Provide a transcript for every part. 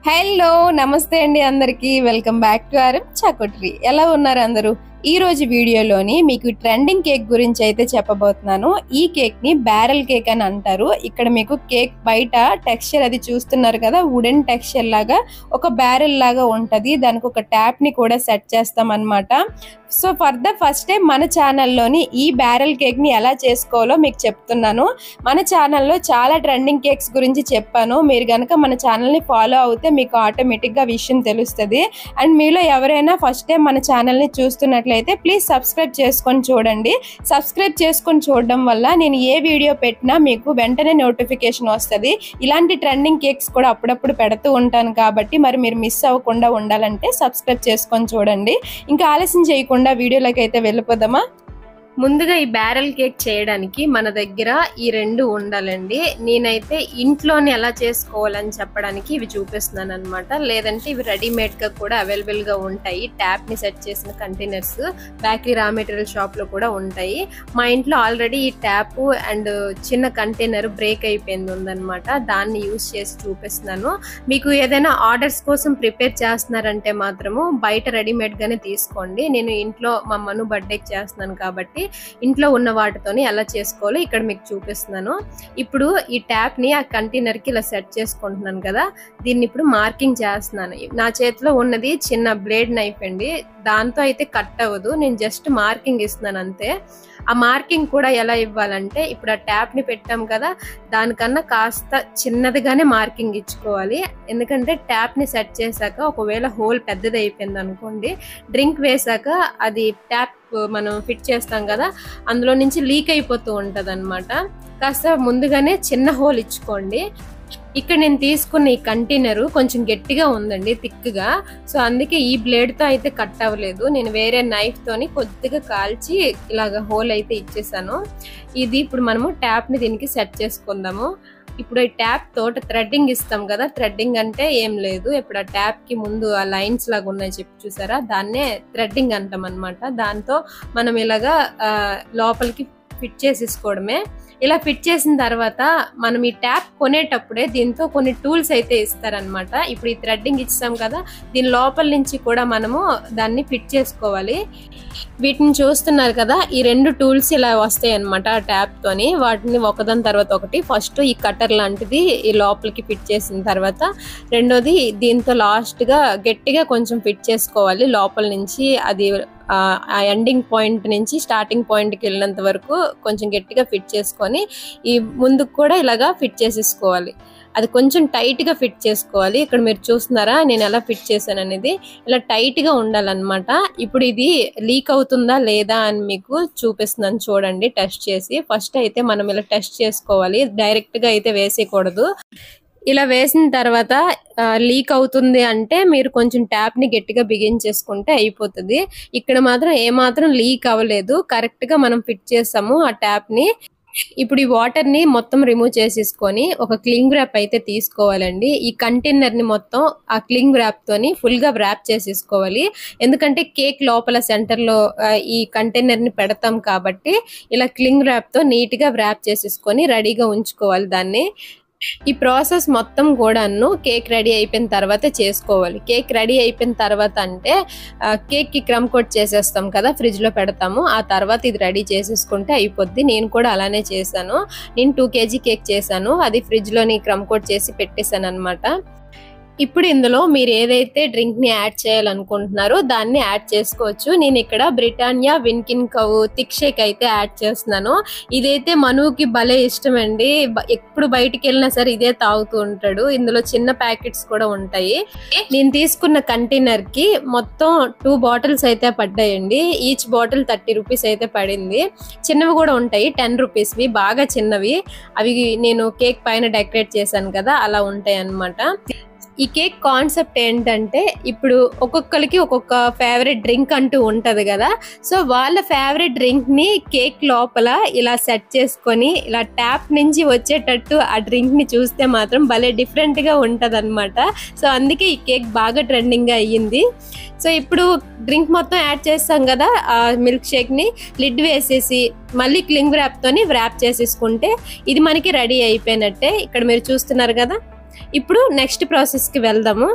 Hello నమస్తే అండి అందరికీ వెల్కమ్ బ్యాక్ టు ఆర్ఎం చాకోటరీ. ఎలా ఉన్నారు అందరూ? ఈ రోజు వీడియోలోని మీకు ట్రెండింగ్ కేక్ గురించి అయితే చెప్పబోతున్నాను. ఈ కేక్ ని బ్యారెల్ కేక్ అని అంటారు. ఇక్కడ మీకు కేక్ బయట టెక్స్చర్ అది చూస్తున్నారు కదా, వుడెన్ టెక్స్చర్ లాగా ఒక బ్యారెల్ లాగా ఉంటది. దానికి ఒక ట్యాప్ ని కూడా సెట్ చేస్తాం అన్నమాట. So for the first time మన ఛానల్లోని ఈ బ్యారెల్ కేక్ ని ఎలా చేసుకోవాలో మీకు చెప్తున్నాను. మన ఛానల్లో చాలా ట్రెండింగ్ కేక్స్ గురించి చెప్పాను. మీరు కనుక మన ఛానల్ని ఫాలో అవుతే మీకు ఆటోమేటిక్గా విషయం తెలుస్తుంది. అండ్ మీలో ఎవరైనా ఫస్ట్ టైం మన ఛానల్ని చూస్తున్నట్లయితే ప్లీజ్ సబ్స్క్రైబ్ చేసుకొని చూడండి. సబ్స్క్రైబ్ చేసుకొని చూడడం వల్ల నేను ఏ వీడియో పెట్టినా మీకు వెంటనే నోటిఫికేషన్ వస్తుంది. ఇలాంటి ట్రెండింగ్ కేక్స్ కూడా అప్పుడప్పుడు పెడుతూ ఉంటాను కాబట్టి మరి మీరు మిస్ అవ్వకుండా ఉండాలంటే సబ్స్క్రైబ్ చేసుకొని చూడండి. ఇంకా ఆలస్యం చేయకుండా వీడియోలోకి అయితే వెళ్ళిపోదామా? ముందుగా ఈ బ్యారెల్ కేక్ చేయడానికి మన దగ్గర ఈ రెండు ఉండాలండి. నేనైతే ఇంట్లోనే ఎలా చేసుకోవాలని చెప్పడానికి ఇవి చూపిస్తున్నాను అనమాట. లేదంటే ఇవి రెడీమేడ్గా కూడా అవైలబుల్గా ఉంటాయి. ట్యాప్ని సెట్ చేసిన కంటైనర్స్ బేకరీ రా మెటీరియల్ షాప్లో కూడా ఉంటాయి. మా ఇంట్లో ఆల్రెడీ ఈ ట్యాప్ అండ్ చిన్న కంటైనర్ బ్రేక్ అయిపోయింది ఉందన్నమాట. దాన్ని యూజ్ చేసి చూపిస్తున్నాను. మీకు ఏదైనా ఆర్డర్స్ కోసం ప్రిపేర్ చేస్తున్నారంటే మాత్రము బయట రెడీమేడ్గానే తీసుకోండి. నేను ఇంట్లో మా మను బర్త్డేకి చేస్తున్నాను కాబట్టి ఇంట్లో ఉన్న వాటితోని ఎలా చేసుకోవాలో ఇక్కడ మీకు చూపిస్తున్నాను. ఇప్పుడు ఈ ట్యాప్ ని ఆ కంటైనర్ కి ఇలా సెట్ చేసుకుంటున్నాను కదా, దీన్ని ఇప్పుడు మార్కింగ్ చేస్తున్నాను. నా చేతిలో ఉన్నది చిన్న బ్లేడ్ నైఫ్ అండి. దాంతో అయితే కట్ అవ్వదు, నేను జస్ట్ మార్కింగ్ ఇస్తున్నాను అంతే. ఆ మార్కింగ్ కూడా ఎలా ఇవ్వాలంటే ఇప్పుడు ఆ ట్యాప్ ని పెట్టాం కదా, దానికన్నా కాస్త చిన్నదిగానే మార్కింగ్ ఇచ్చుకోవాలి. ఎందుకంటే ట్యాప్ ని సెట్ చేశాక ఒకవేళ హోల్ పెద్దది అయిపోయింది అనుకోండి, డ్రింక్ వేసాక అది ట్యాప్ మనం ఫిట్ చేస్తాం కదా, అందులో నుంచి లీక్ అయిపోతూ ఉంటది అనమాట. కాస్త ముందుగానే చిన్న హోల్ ఇచ్చుకోండి. ఇక్కడ నేను తీసుకున్న ఈ కంటైనర్ కొంచెం గట్టిగా ఉందండి, థిక్గా. సో అందుకే ఈ బ్లేడ్ తో అయితే కట్ అవ్వలేదు. నేను వేరే నైఫ్ తోని కొద్దిగా కాల్చి ఇలాగ హోల్ అయితే ఇచ్చేసాను. ఇది ఇప్పుడు మనము ట్యాప్ ని దీనికి సెట్ చేసుకుందాము. ఇప్పుడు ఈ ట్యాప్ తోట థ్రెడ్డింగ్ ఇస్తాం కదా, థ్రెడ్డింగ్ అంటే ఏం లేదు, ఇప్పుడు ఆ ట్యాప్ కి ముందు ఆ లైన్స్ లాగా ఉన్నాయి చెప్పి చూసారా, దాన్నే థ్రెడ్డింగ్ అంటాం అనమాట. దాంతో మనం ఇలాగా లోపలికి ఫిట్ చేసేసుకోవడమే. ఇలా ఫిట్ చేసిన తర్వాత మనం ఈ ట్యాప్ కొనేటప్పుడే దీంతో కొన్ని టూల్స్ అయితే ఇస్తారనమాట. ఇప్పుడు ఈ థ్రెడ్డింగ్ ఇచ్చాం కదా, దీని లోపల నుంచి కూడా మనము దాన్ని ఫిట్ చేసుకోవాలి. వీటిని చూస్తున్నారు కదా, ఈ రెండు టూల్స్ ఇలా వస్తాయి అనమాట ఆ ట్యాప్ తోని. వాటిని ఒకదాని తర్వాత ఒకటి, ఫస్ట్ ఈ కటర్ లాంటిది ఈ లోపలికి ఫిట్ చేసిన తర్వాత రెండోది దీంతో లాస్ట్ గా గట్టిగా కొంచెం ఫిట్ చేసుకోవాలి లోపల నుంచి. అది ఆ ఎండింగ్ పాయింట్ నుంచి స్టార్టింగ్ పాయింట్కి వెళ్ళినంత వరకు కొంచెం గట్టిగా ఫిట్ చేసుకొని ఈ ముందుకు కూడా ఇలాగా ఫిట్ చేసేసుకోవాలి. అది కొంచెం టైట్గా ఫిట్ చేసుకోవాలి. ఇక్కడ మీరు చూస్తున్నారా నేను ఎలా ఫిట్ చేశాను అనేది, ఇలా టైట్గా ఉండాలన్నమాట. ఇప్పుడు ఇది లీక్ అవుతుందా లేదా అని మీకు చూపిస్తున్నాను చూడండి టెస్ట్ చేసి. ఫస్ట్ అయితే మనం ఇలా టెస్ట్ చేసుకోవాలి, డైరెక్ట్గా అయితే వేసేయకూడదు. ఇలా వేసిన తర్వాత లీక్ అవుతుంది అంటే మీరు కొంచెం ట్యాప్ ని గట్టిగా బిగించేసుకుంటే అయిపోతుంది. ఇక్కడ మాత్రం ఏమాత్రం లీక్ అవ్వలేదు, కరెక్ట్ గా మనం ఫిట్ చేసాము ఆ ట్యాప్ ని. ఇప్పుడు ఈ వాటర్ ని మొత్తం రిమూవ్ చేసేసుకొని ఒక క్లింగ్ ర్యాప్ అయితే తీసుకోవాలండి. ఈ కంటైనర్ ని మొత్తం ఆ క్లింగ్ ర్యాప్ తోని ఫుల్ గా ర్యాప్ చేసేసుకోవాలి. ఎందుకంటే కేక్ లోపల సెంటర్ లో ఈ కంటైనర్ ని పెడతాం కాబట్టి ఇలా క్లింగ్ ర్యాప్ తో నీట్ గా ర్యాప్ చేసేసుకొని రెడీగా ఉంచుకోవాలి దాన్ని. ఈ ప్రాసెస్ మొత్తం కూడాను కేక్ రెడీ అయిపోయిన తర్వాత చేసుకోవాలి. కేక్ రెడీ అయిపోయిన తర్వాత అంటే కేక్ కి క్రమ్ కోట్ చేసేస్తాం కదా, ఫ్రిడ్జ్ లో పెడతాము. ఆ తర్వాత ఇది రెడీ చేసేసుకుంటే అయిపోద్ది. నేను కూడా అలానే చేశాను. నేను 2 kg కేక్ చేశాను, అది ఫ్రిడ్జ్ లోని క్రమ్ కోట్ చేసి పెట్టేశాను అనమాట. ఇప్పుడు ఇందులో మీరు ఏదైతే డ్రింక్ ని యాడ్ చేయాలనుకుంటున్నారో దాన్ని యాడ్ చేసుకోవచ్చు. నేను ఇక్కడ బ్రిటానియా విన్కిన్ కవ్ థిక్ షేక్ అయితే యాడ్ చేస్తున్నాను. ఇదైతే మనుకి భలే ఇష్టం అండి, ఎప్పుడు బయటికి వెళ్ళినా సరే ఇదే తాగుతూ ఉంటాడు. ఇందులో చిన్న ప్యాకెట్స్ కూడా ఉంటాయి. నేను తీసుకున్న కంటైనర్ కి మొత్తం 2 బాటిల్స్ అయితే పడ్డాయండి. ఈచ్ బాటిల్ 30 రూపీస్ అయితే పడింది. చిన్నవి కూడా ఉంటాయి 10 రూపీస్వి, బాగా చిన్నవి. అవి నేను కేక్ పైన డెకరేట్ చేశాను కదా, అలా ఉంటాయి అన్నమాట. ఈ కేక్ కాన్సెప్ట్ ఏంటంటే ఇప్పుడు ఒక్కొక్కరికి ఒక్కొక్క ఫేవరెట్ డ్రింక్ అంటూ ఉంటది కదా, సో వాళ్ళ ఫేవరెట్ డ్రింక్ ని కేక్ లోపల ఇలా సెట్ చేసుకొని ఇలా ట్యాప్ నుంచి వచ్చేటట్టు ఆ డ్రింక్ ని చూస్తే మాత్రం భలే డిఫరెంట్ గా ఉంటది అనమాట. సో అందుకే ఈ కేక్ బాగా ట్రెండింగ్ గా అయ్యింది. సో ఇప్పుడు డ్రింక్ మొత్తం యాడ్ చేస్తాం కదా, ఆ మిల్క్ షేక్ ని లిడ్ వేసేసి మళ్ళీ క్లింగ్ ర్యాప్ తోని ర్యాప్ చేసేసుకుంటే ఇది మనకి రెడీ అయిపోయినట్టే. ఇక్కడ మీరు చూస్తున్నారు కదా, ఇప్పుడు నెక్స్ట్ ప్రాసెస్కి వెళ్దాము.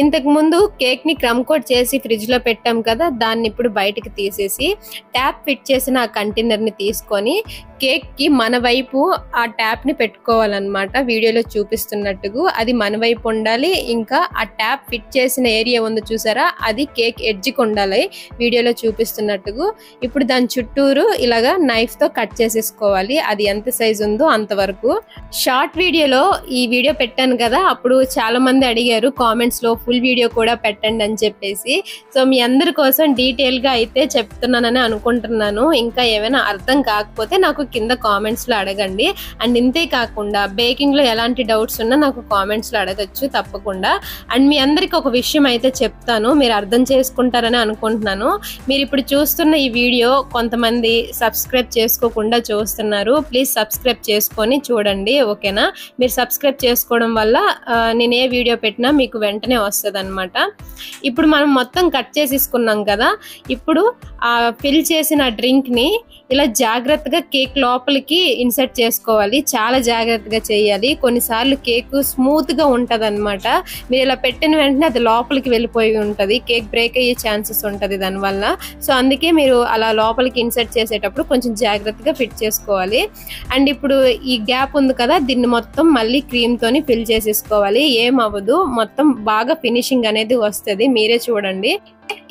ఇంతకు ముందు కేక్ ని క్రమ్ కోట్ చేసి ఫ్రిడ్జ్ లో పెట్టాం కదా, దాన్ని ఇప్పుడు బయటకు తీసేసి ట్యాప్ ఫిట్ చేసిన ఆ కంటైనర్ ని తీసుకొని కేక్ కి మన వైపు ఆ ట్యాప్ ని పెట్టుకోవాలన్నమాట. వీడియోలో చూపిస్తున్నట్టుగా అది మన వైపు ఉండాలి. ఇంకా ఆ ట్యాప్ ఫిట్ చేసిన ఏరియా ఉంది చూసారా, అది కేక్ ఎడ్జ్కి ఉండాలి వీడియోలో చూపిస్తున్నట్టుగా. ఇప్పుడు దాని చుట్టూరు ఇలాగా నైఫ్ తో కట్ చేసేసుకోవాలి. అది ఎంత సైజ్ ఉందో అంతవరకు. షార్ట్ వీడియోలో ఈ వీడియో పెట్టాను కదా, అప్పుడు చాలా మంది అడిగారు కామెంట్స్ లో ఫుల్ వీడియో కూడా పెట్టండి అని చెప్పేసి. సో మీ అందరి కోసం డీటెయిల్ గా అయితే చెప్తున్నానని అనుకుంటున్నాను. ఇంకా ఏమైనా అర్థం కాకపోతే నాకు కింద కామెంట్స్ లో అడగండి. అండ్ ఇంతే కాకుండా బేకింగ్ లో ఎలాంటి డౌట్స్ ఉన్నా నాకు కామెంట్స్ లో అడగచ్చు తప్పకుండా. అండ్ మీ అందరికి ఒక విషయం అయితే చెప్తాను, మీరు అర్థం చేసుకుంటారని అనుకుంటున్నాను. మీరు ఇప్పుడు చూస్తున్న ఈ వీడియో కొంతమంది సబ్స్క్రైబ్ చేసుకోకుండా చూస్తున్నారు. ప్లీజ్ సబ్స్క్రైబ్ చేసుకొని చూడండి, ఓకేనా? మీరు సబ్స్క్రైబ్ చేసుకోవడం వల్ల నేను ఏ వీడియో పెట్టినా మీకు వెంటనే వస్తుంది అన్నమాట. ఇప్పుడు మనం మొత్తం కట్ చేసేసుకున్నాం కదా, ఇప్పుడు ఆ ఫిల్ చేసిన డ్రింక్ ని ఇలా జాగ్రత్తగా కేక్ లోపలికి ఇన్సర్ట్ చేసుకోవాలి. చాలా జాగ్రత్తగా చేయాలి. కొన్నిసార్లు కేక్ స్మూత్ గా ఉంటది అనమాట. మీరు ఇలా పెట్టిన వెంటనే అది లోపలికి వెళ్ళిపోయి ఉంటది, కేక్ బ్రేక్ అయ్యే ఛాన్సెస్ ఉంటది దానివల్ల. సో అందుకే మీరు అలా లోపలికి ఇన్సర్ట్ చేసేటప్పుడు కొంచెం జాగ్రత్తగా ఫిట్ చేసుకోవాలి. అండ్ ఇప్పుడు ఈ గ్యాప్ ఉంది కదా, దీన్ని మొత్తం మళ్ళీ క్రీమ్ తోని ఫిల్ చేసేసుకోవాలి. ఏం అవ్వదు, మొత్తం బాగా ఫినిషింగ్ అనేది వస్తుంది, మీరే చూడండి.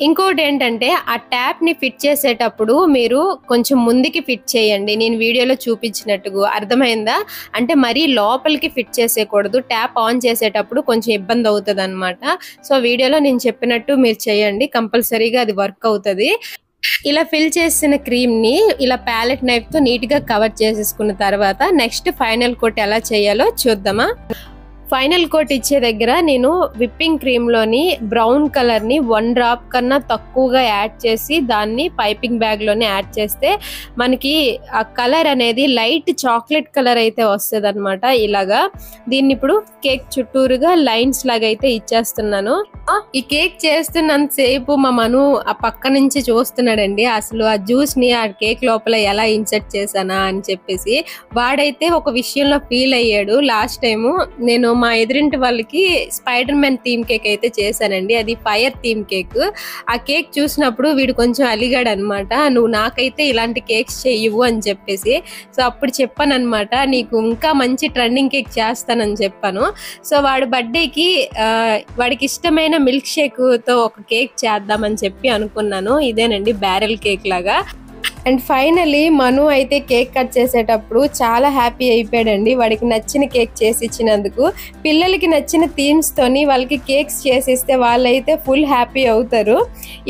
ఇంకోటి ఏంటంటే ఆ ట్యాప్ ని ఫిట్ చేసేటప్పుడు మీరు కొంచెం ముందుకి ఫిట్ చేయండి, నేను వీడియోలో చూపించినట్టుగా. అర్థమైందా? అంటే మరీ లోపలికి ఫిట్ చేసేయకూడదు. ట్యాప్ ఆన్ చేసేటప్పుడు కొంచెం ఇబ్బంది అవుతుంది అనమాట. సో వీడియోలో నేను చెప్పినట్టు మీరు చేయండి, కంపల్సరీగా అది వర్క్ అవుతుంది. ఇలా ఫిల్ చేసిన క్రీమ్ ని ఇలా ప్యాలెట్ నైఫ్ తో నీట్ గా కవర్ చేసేసుకున్న తర్వాత నెక్స్ట్ ఫైనల్ కోట్ ఎలా చేయాలో చూద్దామా. ఫైనల్ కోట్ ఇచ్చే దగ్గర నేను విప్పింగ్ క్రీమ్ లోని బ్రౌన్ కలర్ ని 1 డ్రాప్ కన్నా తక్కువగా యాడ్ చేసి దాన్ని పైపింగ్ బ్యాగ్ లోనే యాడ్ చేస్తే మనకి ఆ కలర్ అనేది లైట్ చాక్లెట్ కలర్ అయితే వస్తుంది అనమాట. ఇలాగా దీన్ని ఇప్పుడు కేక్ చుట్టూరుగా లైన్స్ లాగా అయితే ఇచ్చేస్తున్నాను. ఈ కేక్ చేస్తున్నంత సేపు మా మను ఆ పక్క నుంచి చూస్తున్నాడండి, అసలు ఆ జ్యూస్ ని ఆ కేక్ లోపల ఎలా ఇన్సర్ట్ చేశానా అని చెప్పేసి. వాడైతే ఒక విషయంలో ఫీల్ అయ్యాడు. లాస్ట్ టైము నేను మా ఎదురింటి వాళ్ళకి స్పైడర్ మ్యాన్ థీమ్ కేక్ అయితే చేశానండి, అది ఫైర్ థీమ్ కేక్. ఆ కేక్ చూసినప్పుడు వీడు కొంచెం అలిగాడు అనమాట, నువ్వు నాకైతే ఇలాంటి కేక్స్ చెయ్యవు అని చెప్పేసి. సో అప్పుడు చెప్పాను అనమాట, నీకు ఇంకా మంచి ట్రెండింగ్ కేక్ చేస్తానని చెప్పాను. సో వాడు బర్త్డేకి వాడికి ఇష్టమైన మిల్క్ షేక్ తో ఒక కేక్ చేద్దామని చెప్పి అనుకున్నాను. ఇదేనండి బ్యారెల్ కేక్ లాగా. అండ్ ఫైనలీ మను అయితే కేక్ కట్ చేసేటప్పుడు చాలా హ్యాపీ అయిపోయాడండి, వాడికి నచ్చిన కేక్ చేసి ఇచ్చినందుకు. పిల్లలకి నచ్చిన థీమ్స్ తోని వాళ్ళకి కేక్స్ చేసిస్తే వాళ్ళైతే ఫుల్ హ్యాపీ అవుతారు.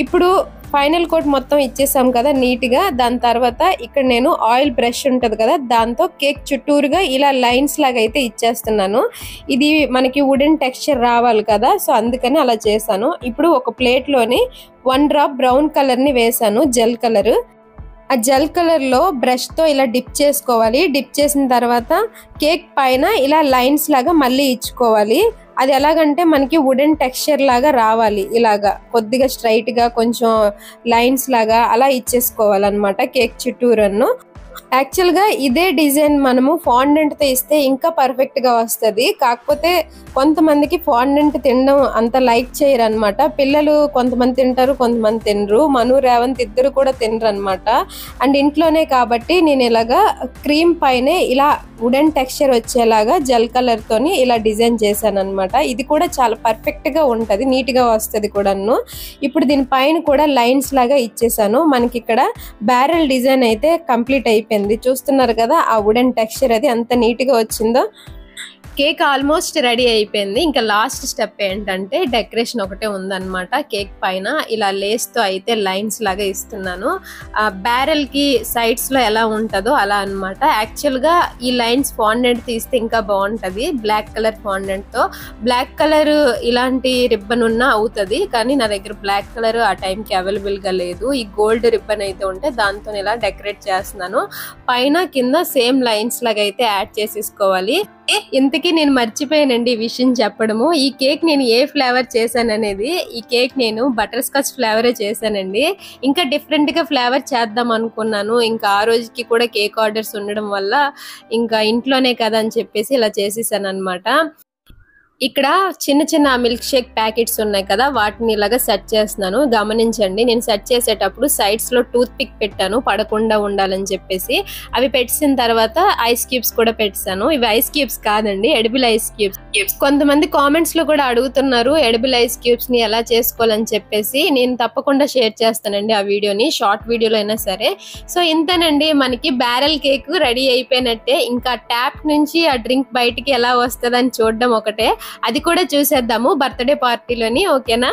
ఇప్పుడు ఫైనల్ కోట్ మొత్తం ఇచ్చేసాం కదా నీట్గా. దాని తర్వాత ఇక్కడ నేను ఆయిల్ బ్రష్ ఉంటుంది కదా, దాంతో కేక్ చుట్టూరుగా ఇలా లైన్స్ లాగా అయితే ఇచ్చేస్తున్నాను. ఇది మనకి వుడెన్ టెక్స్చర్ రావాలి కదా, సో అందుకని అలా చేశాను. ఇప్పుడు ఒక ప్లేట్లోని 1 డ్రాప్ బ్రౌన్ కలర్ని వేసాను, జెల్ కలర్. ఆ జెల్ కలర్లో బ్రష్తో ఇలా డిప్ చేసుకోవాలి. డిప్ చేసిన తర్వాత కేక్ పైన ఇలా లైన్స్ లాగా మళ్ళీ ఇచ్చుకోవాలి. అది ఎలాగంటే మనకి వుడెన్ టెక్స్చర్ లాగా రావాలి, ఇలాగా కొద్దిగా స్ట్రైట్గా కొంచెం లైన్స్ లాగా అలా ఇచ్చేసుకోవాలన్నమాట కేక్ చుట్టూరన్ను. యాక్చువల్గా ఇదే డిజైన్ మనము ఫాండెంట్తో ఇస్తే ఇంకా పర్ఫెక్ట్గా వస్తుంది. కాకపోతే కొంతమందికి ఫాండెంట్ తినడం అంత లైక్ చేయరు అనమాట. పిల్లలు కొంతమంది తింటారు, కొంతమంది తినరు. మను రేవంత్ ఇద్దరు కూడా తినరు అనమాట. అండ్ ఇంట్లోనే కాబట్టి నేను ఇలాగా క్రీమ్ పైనే ఇలా వుడెన్ టెక్స్చర్ వచ్చేలాగా జెల్ కలర్తోని ఇలా డిజైన్ చేశాను అనమాట. ఇది కూడా చాలా పర్ఫెక్ట్గా ఉంటుంది, నీట్గా వస్తుంది కూడాను. ఇప్పుడు దీనిపైన కూడా లైన్స్ లాగా ఇచ్చేసాను. మనకి ఇక్కడ బ్యారెల్ డిజైన్ అయితే కంప్లీట్ అయిపోయింది. చూస్తున్నారు కదా ఆ వుడెన్ టెక్స్చర్ అది ఎంత నీట్గా వచ్చిందో. కేక్ ఆల్మోస్ట్ రెడీ అయిపోయింది. ఇంకా లాస్ట్ స్టెప్ ఏంటంటే డెకరేషన్ ఒకటే ఉందన్నమాట. కేక్ పైన ఇలా లేస్తో అయితే లైన్స్ లాగా ఇస్తున్నాను. బ్యారెల్కి సైడ్స్లో ఎలా ఉంటుందో అలా అనమాట. యాక్చువల్గా ఈ లైన్స్ ఫాండెంట్ తీస్తే ఇంకా బాగుంటుంది, బ్లాక్ కలర్ ఫాండెంట్తో. బ్లాక్ కలర్ ఇలాంటి రిబ్బన్ ఉన్నా అవుతుంది, కానీ నా దగ్గర బ్లాక్ కలర్ ఆ టైంకి అవైలబుల్గా లేదు. ఈ గోల్డ్ రిబ్బన్ అయితే ఉంటే దాంతో ఇలా డెకరేట్ చేస్తున్నాను. పైన కింద సేమ్ లైన్స్ లాగా అయితే యాడ్ చేసేసుకోవాలి. ఇంతకీ నేను మర్చిపోయానండి ఈ విషయం చెప్పడము. ఈ కేక్ నేను ఏ ఫ్లేవర్ చేశాను అనేది, ఈ కేక్ నేను బటర్ స్కాచ్ ఫ్లేవరే చేశానండి. ఇంకా డిఫరెంట్ గా ఫ్లేవర్ చేద్దాం అనుకున్నాను. ఇంకా ఆ రోజుకి కూడా కేక్ ఆర్డర్స్ ఉండడం వల్ల ఇంకా ఇంట్లోనే కదా అని చెప్పేసి ఇలా చేసేసాను అనమాట. ఇక్కడ చిన్న చిన్న మిల్క్ షేక్ ప్యాకెట్స్ ఉన్నాయి కదా, వాటిని ఇలాగా సెట్ చేస్తున్నాను. గమనించండి, నేను సెట్ చేసేటప్పుడు సైడ్స్ లో టూత్ పిక్ పెట్టాను పడకుండా ఉండాలని చెప్పేసి. అవి పెట్టిన తర్వాత ఐస్ క్యూబ్స్ కూడా పెట్టాను. ఇవి ఐస్ క్యూబ్స్ కాదండి, ఎడిబుల్ ఐస్ క్యూబ్స్. కొంతమంది కామెంట్స్ లో కూడా అడుగుతున్నారు ఎడిబుల్ ఐస్ క్యూబ్స్ ని ఎలా చేసుకోవాలని చెప్పేసి. నేను తప్పకుండా షేర్ చేస్తానండి ఆ వీడియోని, షార్ట్ వీడియోలో అయినా సరే. సో ఇంతేనండి, మనకి బ్యారెల్ కేక్ రెడీ అయిపోయినట్టే. ఇంకా ట్యాప్ నుంచి ఆ డ్రింక్ బయటికి ఎలా వస్తుందని చూడడం ఒకటే, అది కూడా చూసేద్దాము బర్త్డే పార్టీలోని. ఓకేనా?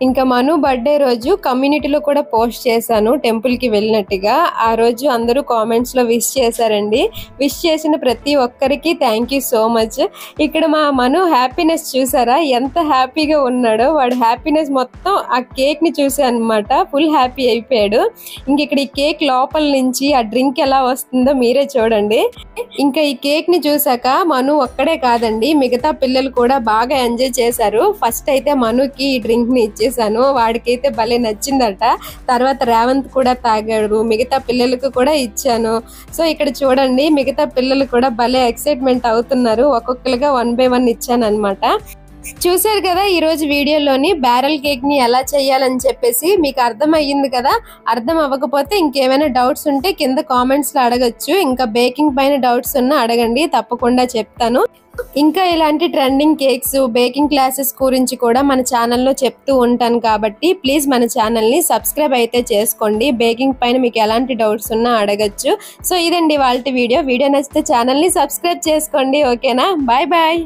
ఇంకా మను బర్త్డే రోజు కమ్యూనిటీలో కూడా పోస్ట్ చేశాను టెంపుల్ కి వెళ్ళినట్టుగా. ఆ రోజు అందరూ కామెంట్స్ లో విష్ చేశారండి. విష్ చేసిన ప్రతి ఒక్కరికి థ్యాంక్ యూ సో మచ్. ఇక్కడ మా మను హ్యాపీనెస్ చూసారా, ఎంత హ్యాపీగా ఉన్నాడో. వాడు హ్యాపీనెస్ మొత్తం ఆ కేక్ ని చూసా అనమాట, ఫుల్ హ్యాపీ అయిపోయాడు. ఇంక ఇక్కడ ఈ కేక్ లోపల నుంచి ఆ డ్రింక్ ఎలా వస్తుందో మీరే చూడండి. ఇంకా ఈ కేక్ ని చూసాక మను ఒక్కడే కాదండి, మిగతా పిల్లలు కూడా బాగా ఎంజాయ్ చేశారు. ఫస్ట్ అయితే మనుకి ఈ డ్రింక్ ని ఇచ్చేసాను, వాడికైతే భలే నచ్చిందట. తర్వాత రేవంత్ కూడా తాగాడు, మిగతా పిల్లలకు కూడా ఇచ్చాను. సో ఇక్కడ చూడండి, మిగతా పిల్లలు కూడా భలే ఎక్సైట్మెంట్ అవుతున్నారు. ఒక్కొక్కరుగా 1 by 1 ఇచ్చాను అనమాట. చూసారు కదా ఈ రోజు వీడియోలోని బ్యారెల్ కేక్ ని ఎలా చేయాలని చెప్పేసి. మీకు అర్థం అయ్యింది కదా? అర్థం అవ్వకపోతే ఇంకేమైనా డౌట్స్ ఉంటే కింద కామెంట్స్ లో అడగచ్చు. ఇంకా బేకింగ్ పైన డౌట్స్ ఉన్నా అడగండి, తప్పకుండా చెప్తాను. ఇంకా ఇలాంటి ట్రెండింగ్ కేక్స్, బేకింగ్ క్లాసెస్ గురించి కూడా మన ఛానల్లో చెప్తూ ఉంటాను కాబట్టి ప్లీజ్ మన ఛానల్ని సబ్స్క్రైబ్ అయితే చేసుకోండి. బేకింగ్ పైన మీకు ఎలాంటి డౌట్స్ ఉన్నా అడగచ్చు. సో ఇదండి వాళ్ళ వీడియో నచ్చితే ఛానల్ని సబ్స్క్రైబ్ చేసుకోండి. ఓకేనా? Bye bye.